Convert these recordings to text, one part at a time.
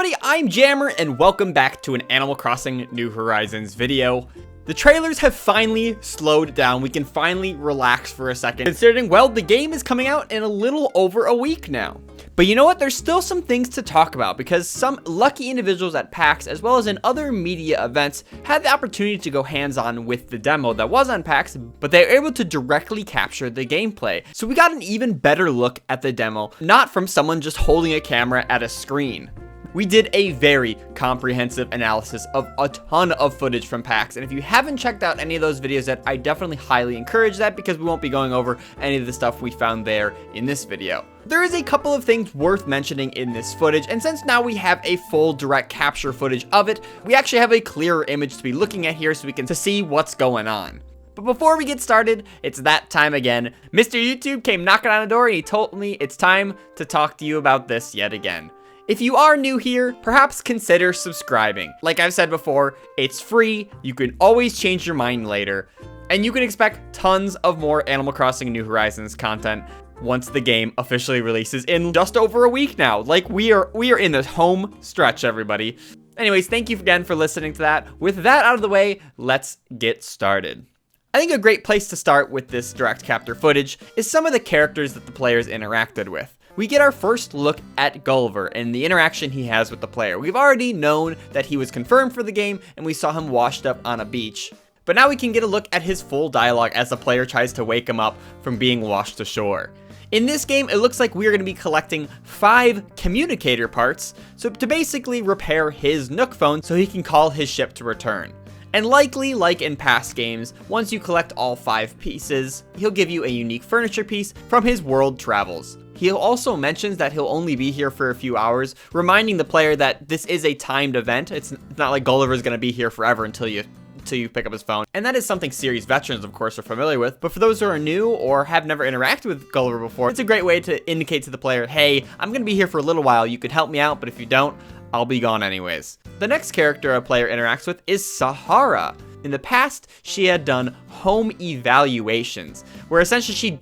everybody, I'm Jammer, and welcome back to an Animal Crossing New Horizons video. The trailers have finally slowed down. We can finally relax for a second, considering, well, the game is coming out in a little over a week now. But you know what? There's still some things to talk about because some lucky individuals at PAX, as well as in other media events, had the opportunity to go hands-on with the demo that was on PAX, but they were able to directly capture the gameplay. So we got an even better look at the demo, not from someone just holding a camera at a screen. We did a very comprehensive analysis of a ton of footage from PAX, and if you haven't checked out any of those videos yet, I definitely highly encourage that because we won't be going over any of the stuff we found there in this video. There is a couple of things worth mentioning in this footage, and since now we have a full direct capture footage of it, we actually have a clearer image to be looking at here so we can see what's going on. But before we get started, it's that time again. Mr. YouTube came knocking on the door and he told me it's time to talk to you about this yet again. If you are new here, perhaps consider subscribing. Like I've said before, it's free, you can always change your mind later, and you can expect tons of more Animal Crossing New Horizons content once the game officially releases in just over a week now. Like, we are in the home stretch, everybody. Anyways, thank you again for listening to that. With that out of the way, let's get started. I think a great place to start with this direct capture footage is some of the characters that the players interacted with. We get our first look at Gulliver and the interaction he has with the player. We've already known that he was confirmed for the game and we saw him washed up on a beach. But now we can get a look at his full dialogue as the player tries to wake him up from being washed ashore. In this game, it looks like we're going to be collecting 5 communicator parts to basically repair his Nook phone so he can call his ship to return. And likely, like in past games, once you collect all 5 pieces, he'll give you a unique furniture piece from his world travels. He also mentions that he'll only be here for a few hours, reminding the player that this is a timed event. It's not like Gulliver's going to be here forever until you pick up his phone. And that is something series veterans, of course, are familiar with. But for those who are new or have never interacted with Gulliver before, it's a great way to indicate to the player, hey, I'm going to be here for a little while. You could help me out, but if you don't, I'll be gone anyways. The next character a player interacts with is Sahara. In the past, she had done home evaluations, where essentially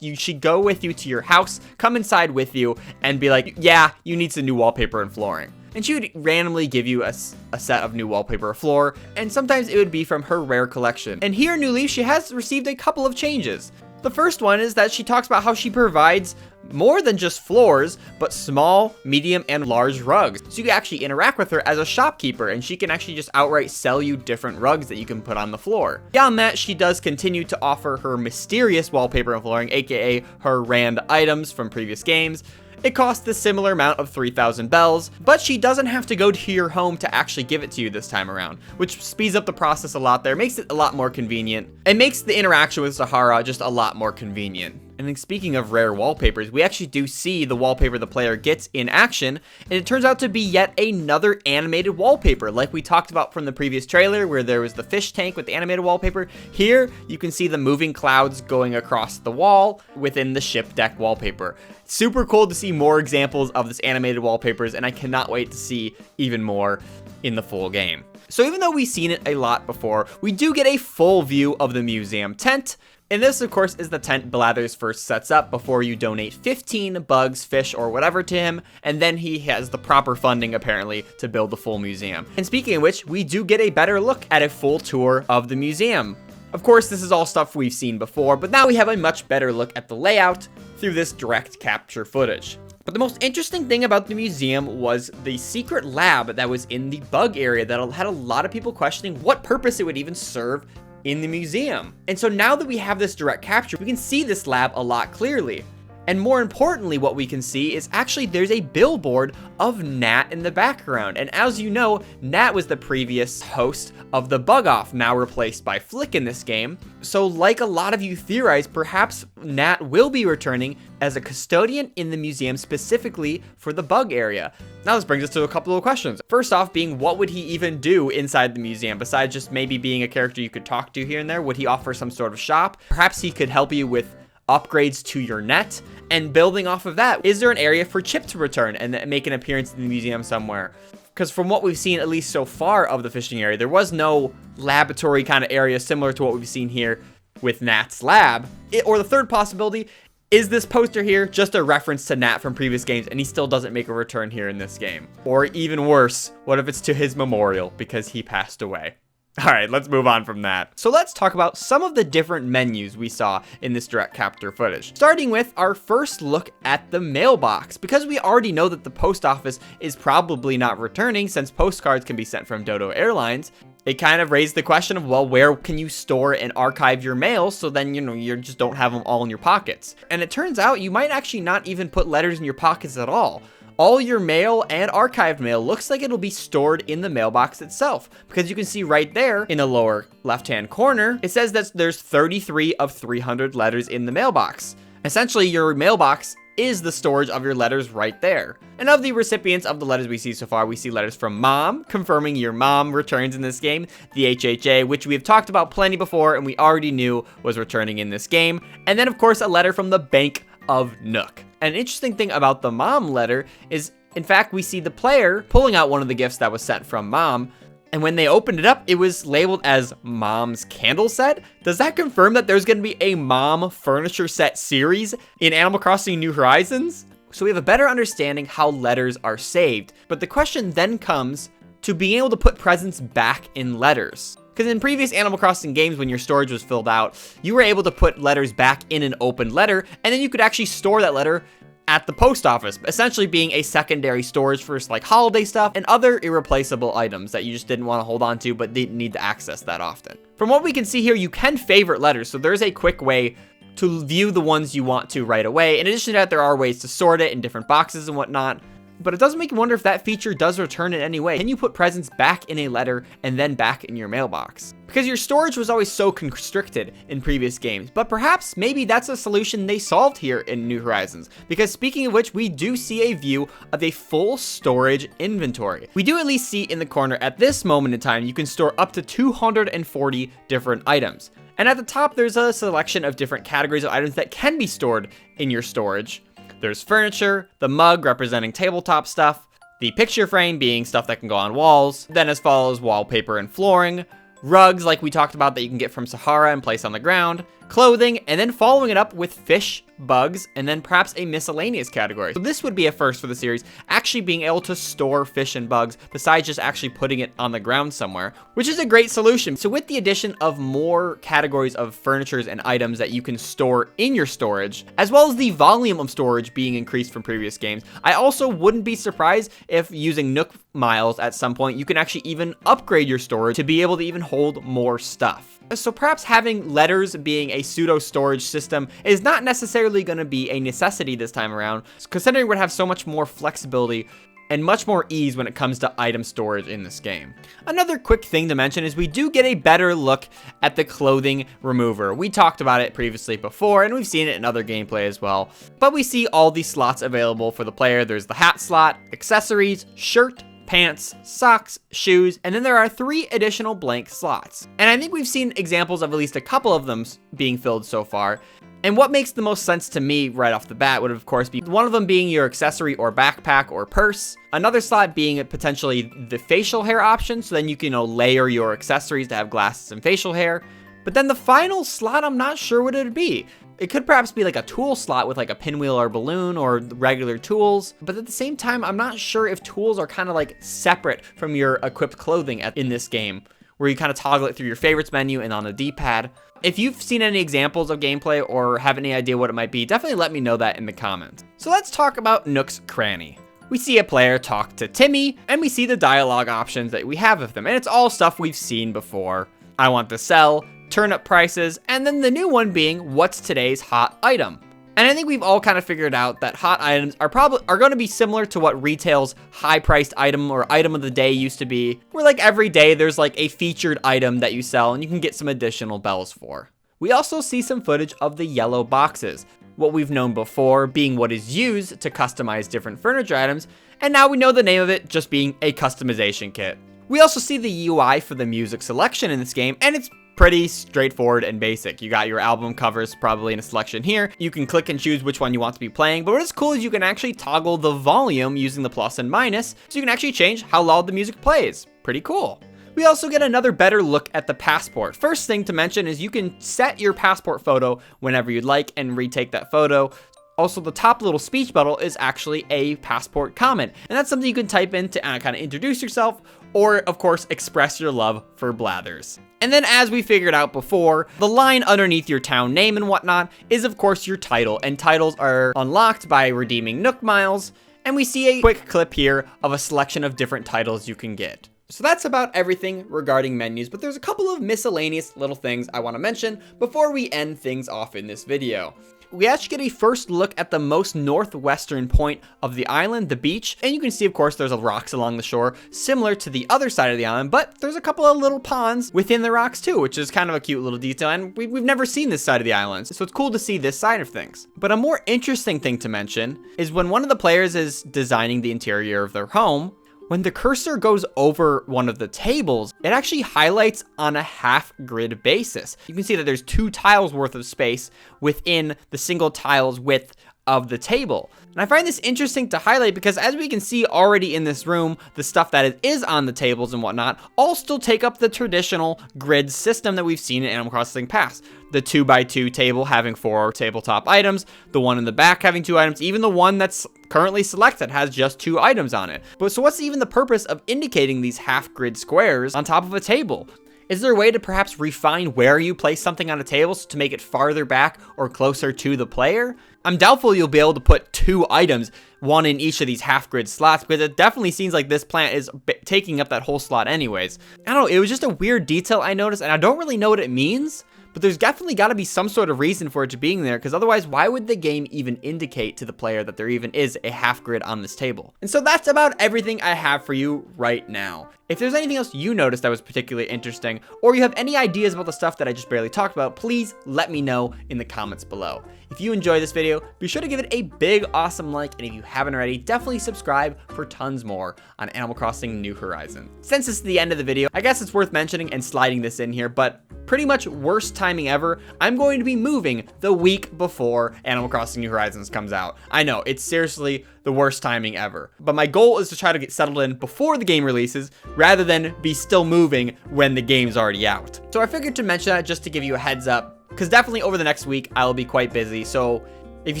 she'd go with you to your house, come inside with you, and be like, yeah, you need some new wallpaper and flooring. And she would randomly give you a set of new wallpaper or floor, and sometimes it would be from her rare collection. And here in New Leaf, she has received a couple of changes. The first one is that she talks about how she provides more than just floors, but small, medium, and large rugs. So you can actually interact with her as a shopkeeper, and she can actually just outright sell you different rugs that you can put on the floor. Beyond that, she does continue to offer her mysterious wallpaper and flooring, aka her rand items from previous games. It costs a similar amount of 3,000 bells, but she doesn't have to go to your home to actually give it to you this time around, which speeds up the process a lot there, makes it a lot more convenient, and makes the interaction with Sahara just a lot more convenient. And then speaking of rare wallpapers, we actually do see the wallpaper the player gets in action, and it turns out to be yet another animated wallpaper, like we talked about from the previous trailer where there was the fish tank with the animated wallpaper. Here, you can see the moving clouds going across the wall within the ship deck wallpaper. Super cool to see more examples of this animated wallpapers, and I cannot wait to see even more in the full game. So even though we've seen it a lot before, we do get a full view of the museum tent. And this, of course, is the tent Blathers first sets up before you donate 15 bugs, fish, or whatever to him, and then he has the proper funding, apparently, to build the full museum. And speaking of which, we do get a better look at a full tour of the museum. Of course, this is all stuff we've seen before, but now we have a much better look at the layout through this direct capture footage. But the most interesting thing about the museum was the secret lab that was in the bug area that had a lot of people questioning what purpose it would even serve in the museum. And so now that we have this direct capture, we can see this lab a lot clearly. And more importantly, what we can see is actually there's a billboard of Nat in the background. And as you know, Nat was the previous host of the Bug Off, now replaced by Flick in this game. So like a lot of you theorize, perhaps Nat will be returning as a custodian in the museum specifically for the bug area. Now this brings us to a couple of questions. First off being, what would he even do inside the museum besides just maybe being a character you could talk to here and there? Would he offer some sort of shop? Perhaps he could help you with upgrades to your net, and building off of that, is there an area for Chip to return and make an appearance in the museum somewhere? Because from what we've seen, at least so far of the fishing area, there was no laboratory kind of area similar to what we've seen here with Nat's lab. Or the third possibility Is this poster here just a reference to Nat from previous games and he still doesn't make a return here in this game? Or even worse, what if it's to his memorial because he passed away? All right, let's move on from that. So let's talk about some of the different menus we saw in this direct capture footage. Starting with our first look at the mailbox. Because we already know that the post office is probably not returning since postcards can be sent from Dodo Airlines, it kind of raised the question of, well, where can you store and archive your mail so then, you just don't have them all in your pockets? And it turns out you might actually not even put letters in your pockets at all. All your mail and archived mail looks like it'll be stored in the mailbox itself, because you can see right there in the lower left-hand corner, it says that there's 33 of 300 letters in the mailbox. Essentially, your mailbox is the storage of your letters right there. And of the recipients of the letters we see so far, we see letters from Mom, confirming your mom returns in this game, the HHA, which we've talked about plenty before and we already knew was returning in this game, and then of course a letter from the Bank of Nook. An interesting thing about the Mom letter is, in fact, we see the player pulling out one of the gifts that was sent from Mom, and when they opened it up, it was labeled as Mom's Candle Set. Does that confirm that there's going to be a Mom furniture set series in Animal Crossing New Horizons? So we have a better understanding how letters are saved, but the question then comes to being able to put presents back in letters. Because in previous Animal Crossing games, when your storage was filled out, you were able to put letters back in an open letter, and then you could actually store that letter at the post office, essentially being a secondary storage for like holiday stuff and other irreplaceable items that you just didn't want to hold on to but didn't need to access that often. From what we can see here, you can favorite letters, so there's a quick way to view the ones you want to right away. In addition to that, there are ways to sort it in different boxes and whatnot. But it does make me wonder if that feature does return in any way. Can you put presents back in a letter and then back in your mailbox? Because your storage was always so constricted in previous games, but perhaps maybe that's a solution they solved here in New Horizons. Because speaking of which, we do see a view of a full storage inventory. We do at least see in the corner at this moment in time, you can store up to 240 different items. And at the top, there's a selection of different categories of items that can be stored in your storage. There's furniture, the mug representing tabletop stuff, the picture frame being stuff that can go on walls, then as follows wallpaper and flooring, rugs like we talked about that you can get from Sahara and place on the ground, clothing, and then following it up with fish, bugs, and then perhaps a miscellaneous category. So this would be a first for the series, actually being able to store fish and bugs besides just actually putting it on the ground somewhere, which is a great solution. So with the addition of more categories of furnitures and items that you can store in your storage, as well as the volume of storage being increased from previous games, I also wouldn't be surprised if using Nook miles at some point, you can actually even upgrade your storage to be able to even hold more stuff. So perhaps having letters being a pseudo storage system is not necessarily going to be a necessity this time around, considering we'd have so much more flexibility and much more ease when it comes to item storage in this game. Another quick thing to mention is we do get a better look at the clothing remover. We talked about it previously before, and we've seen it in other gameplay as well. But we see all these slots available for the player. There's the hat slot, accessories, shirt, pants, socks, shoes, and then there are 3 additional blank slots. And I think we've seen examples of at least a couple of them being filled so far. And what makes the most sense to me right off the bat would of course be one of them being your accessory or backpack or purse. Another slot being potentially the facial hair option, so then you can layer your accessories to have glasses and facial hair. But then the final slot, I'm not sure what it would be. It could perhaps be like a tool slot with like a pinwheel or balloon or regular tools. But at the same time, I'm not sure if tools are kind of like separate from your equipped clothing in this game, where you kind of toggle it through your favorites menu and on the D-pad. If you've seen any examples of gameplay or have any idea what it might be, definitely let me know that in the comments. So let's talk about Nook's Cranny. We see a player talk to Timmy, and we see the dialogue options that we have with them. And it's all stuff we've seen before. I want to sell, turn up prices, and then the new one being what's today's hot item. And I think we've all kind of figured out that hot items are going to be similar to what retail's high-priced item or item of the day used to be, where like every day there's like a featured item that you sell and you can get some additional bells for. We also see some footage of the yellow boxes, what we've known before being what is used to customize different furniture items, and now we know the name of it just being a customization kit. We also see the UI for the music selection in this game, and it's pretty straightforward and basic. You got your album covers probably in a selection here. You can click and choose which one you want to be playing, but what is cool is you can actually toggle the volume using the plus and minus, so you can actually change how loud the music plays. Pretty cool. We also get another better look at the passport. First thing to mention is you can set your passport photo whenever you'd like and retake that photo. Also, the top little speech bubble is actually a passport comment, and that's something you can type in to kind of introduce yourself or, of course, express your love for Blathers. And then, as we figured out before, the line underneath your town name and whatnot is, of course, your title, and titles are unlocked by redeeming Nook miles, and we see a quick clip here of a selection of different titles you can get. So that's about everything regarding menus, but there's a couple of miscellaneous little things I want to mention before we end things off in this video. We actually get a first look at the most northwestern point of the island, the beach, and you can see, of course, there's rocks along the shore, similar to the other side of the island, but there's a couple of little ponds within the rocks too, which is kind of a cute little detail, and we've never seen this side of the island, so it's cool to see this side of things. But a more interesting thing to mention is when one of the players is designing the interior of their home, when the cursor goes over one of the tables, it actually highlights on a half grid basis. You can see that there's 2 tiles worth of space within the single tile's width of the table. And I find this interesting to highlight because as we can see already in this room, the stuff that is on the tables and whatnot all still take up the traditional grid system that we've seen in Animal Crossing Pax. The 2x2 table having 4 tabletop items, the one in the back having 2 items, even the one that's currently selected has just 2 items on it. But so what's even the purpose of indicating these half grid squares on top of a table? Is there a way to perhaps refine where you place something on a table to make it farther back or closer to the player? I'm doubtful you'll be able to put 2 items, one in each of these half-grid slots, because it definitely seems like this plant is taking up that whole slot anyways. I don't know, it was just a weird detail I noticed, and I don't really know what it means, but there's definitely got to be some sort of reason for it to being there, because otherwise, why would the game even indicate to the player that there even is a half-grid on this table? And so that's about everything I have for you right now. If there's anything else you noticed that was particularly interesting, or you have any ideas about the stuff that I just barely talked about, please let me know in the comments below. If you enjoyed this video, be sure to give it a big awesome like, and if you haven't already, definitely subscribe for tons more on Animal Crossing New Horizons. Since it's the end of the video, I guess it's worth mentioning and sliding this in here, but pretty much worst timing ever, I'm going to be moving the week before Animal Crossing New Horizons comes out. I know, it's seriously the worst timing ever, but my goal is to try to get settled in before the game releases rather than be still moving when the game's already out. So I figured to mention that just to give you a heads up, because definitely over the next week I'll be quite busy. So if you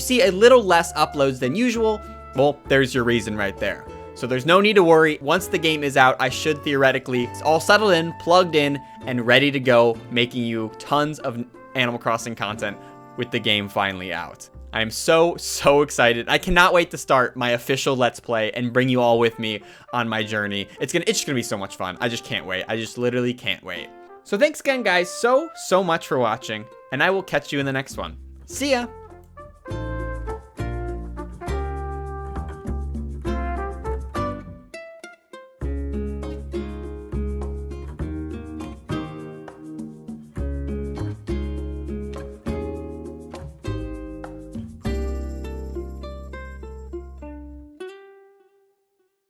see a little less uploads than usual, well, there's your reason right there. So there's no need to worry. Once the game is out, I should theoretically all settled in, plugged in, and ready to go, making you tons of Animal Crossing content with the game finally out. I am so excited. I cannot wait to start my official Let's Play and bring you all with me on my journey. It's just gonna be so much fun. I just can't wait. I just literally can't wait. So thanks again, guys, so much for watching, and I will catch you in the next one. See ya!